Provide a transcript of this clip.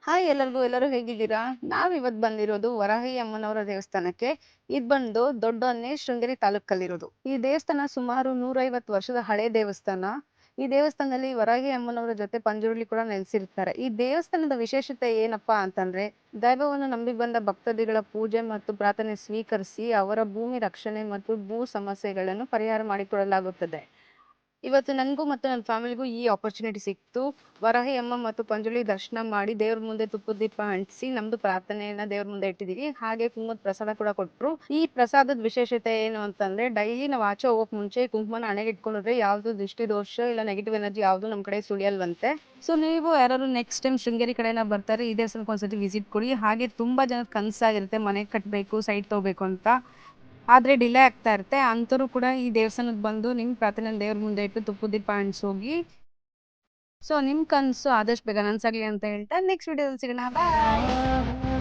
Hi ಎಲ್ಲರೂ ಹೇಗಿದ್ದೀರಾ? ನಾವಿವತ್ತು ಬಂದಿರೋದು ವರಾಹಿ ಅಮ್ಮನವರ ದೇವಸ್ಥಾನಕ್ಕೆ. ಇದ್ ಬಂದು ದೊಡ್ಡೊನ್ನೆ ಶೃಂಗೇರಿ ತಾಲೂಕಲ್ಲಿರೋದು. ಈ ದೇವಸ್ಥಾನ ಸುಮಾರು 150 ವರ್ಷದ ಹಳೆ ದೇವಸ್ಥಾನ. ಈ ದೇವಸ್ಥಾನದಲ್ಲಿ ವರಾಹಿ ಅಮ್ಮನವರ ಜೊತೆ ಪಂಜುರ್ಲಿ ಕೂಡ ನೆಲೆಸಿರ್ತಾರೆ. ಈ ದೇವಸ್ಥಾನದ ವಿಶೇಷತೆ ಏನಪ್ಪಾ ಅಂತಂದ್ರೆ, ದೈವವನ್ನು ನಂಬಿ ಬಂದ ಭಕ್ತಾದಿಗಳ ಪೂಜೆ ಮತ್ತು ಪ್ರಾರ್ಥನೆ ಸ್ವೀಕರಿಸಿ ಅವರ ಭೂಮಿ ರಕ್ಷಣೆ ಮತ್ತು ಭೂ ಸಮಸ್ಯೆಗಳನ್ನು ಪರಿಹಾರ ಮಾಡಿಕೊಡಲಾಗುತ್ತದೆ. ಇವತ್ತು ನನಗೂ ಮತ್ತು ನನ್ನ ಫ್ಯಾಮಿಲಿಗೂ ಈ ಆಪರ್ಚುನಿಟಿ ಸಿಕ್ತು. ವರಾಹಿ ಅಮ್ಮ ಮತ್ತು ಪಂಜುರ್ಲಿ ದರ್ಶನ ಮಾಡಿ ದೇವ್ರ ಮುಂದೆ ತುಪ್ಪದ ದೀಪ ಅಂಟಿಸಿ ನಮ್ದು ಪ್ರಾರ್ಥನೆಯನ್ನ ದೇವ್ರ ಮುಂದೆ ಇಟ್ಟಿದೀವಿ. ಹಾಗೆ ಕುಂಕುಮದ ಪ್ರಸಾದ ಕೂಡ ಕೊಟ್ರು. ಈ ಪ್ರಸಾದದ ವಿಶೇಷತೆ ಏನು ಅಂತಂದ್ರೆ, ಡೈಲಿ ನಾವು ಆಚೆ ಹೋಗೋಕ್ ಮುಂಚೆ ಕುಂಕುಮನ ಹಣೆಗೆ ಇಟ್ಕೊಂಡ್ರೆ ಯಾವ್ದು ದೃಷ್ಟಿ ದೋಷ ಇಲ್ಲ ನೆಗೆಟಿವ್ ಎನರ್ಜಿ ಯಾವ್ದು ನಮ್ ಕಡೆ ಸುಳಿಯಲ್ವಂತೆ. ಸೊ ನೀವು ಯಾರಾದ್ರು ನೆಕ್ಸ್ಟ್ ಟೈಮ್ ಶೃಂಗೇರಿ ಕಡೆನ ಬರ್ತಾರೆ, ಈ ದೇವಸ್ಥಾನಕ್ಕೆ ಒಂದ್ಸತಿ ವಿಸಿಟ್ ಕೊಡಿ. ಹಾಗೆ ತುಂಬಾ ಜನದ ಕನಸಾಗಿರುತ್ತೆ ಮನೆ ಕಟ್ಟಬೇಕು, ಸೈಟ್ ತಗೋಬೇಕು ಅಂತ. ಆದ್ರೆ ಡಿಲೇ ಆಗ್ತಾ ಇರುತ್ತೆ. ಅಂಥವ್ರು ಕೂಡ ಈ ದೇವಸ್ಥಾನಕ್ಕೆ ಬಂದು ನಿಮ್ ಪ್ರಾರ್ಥನೆನ ದೇವ್ರ ಮುಂದೆ ಇಟ್ಟು ತುಪ್ಪದ ದೀಪ ಅಂಟಿಸೋಗಿ. ಸೊ ನಿಮ್ ಕನಸು ಆದಷ್ಟು ಬೇಗ ನನ್ಸಾಗ್ಲಿ ಅಂತ ಹೇಳ್ತಾ ನೆಕ್ಸ್ಟ್ ವಿಡಿಯೋದಲ್ಲಿ ಸಿಗೋಣ. ಬಾಯ್.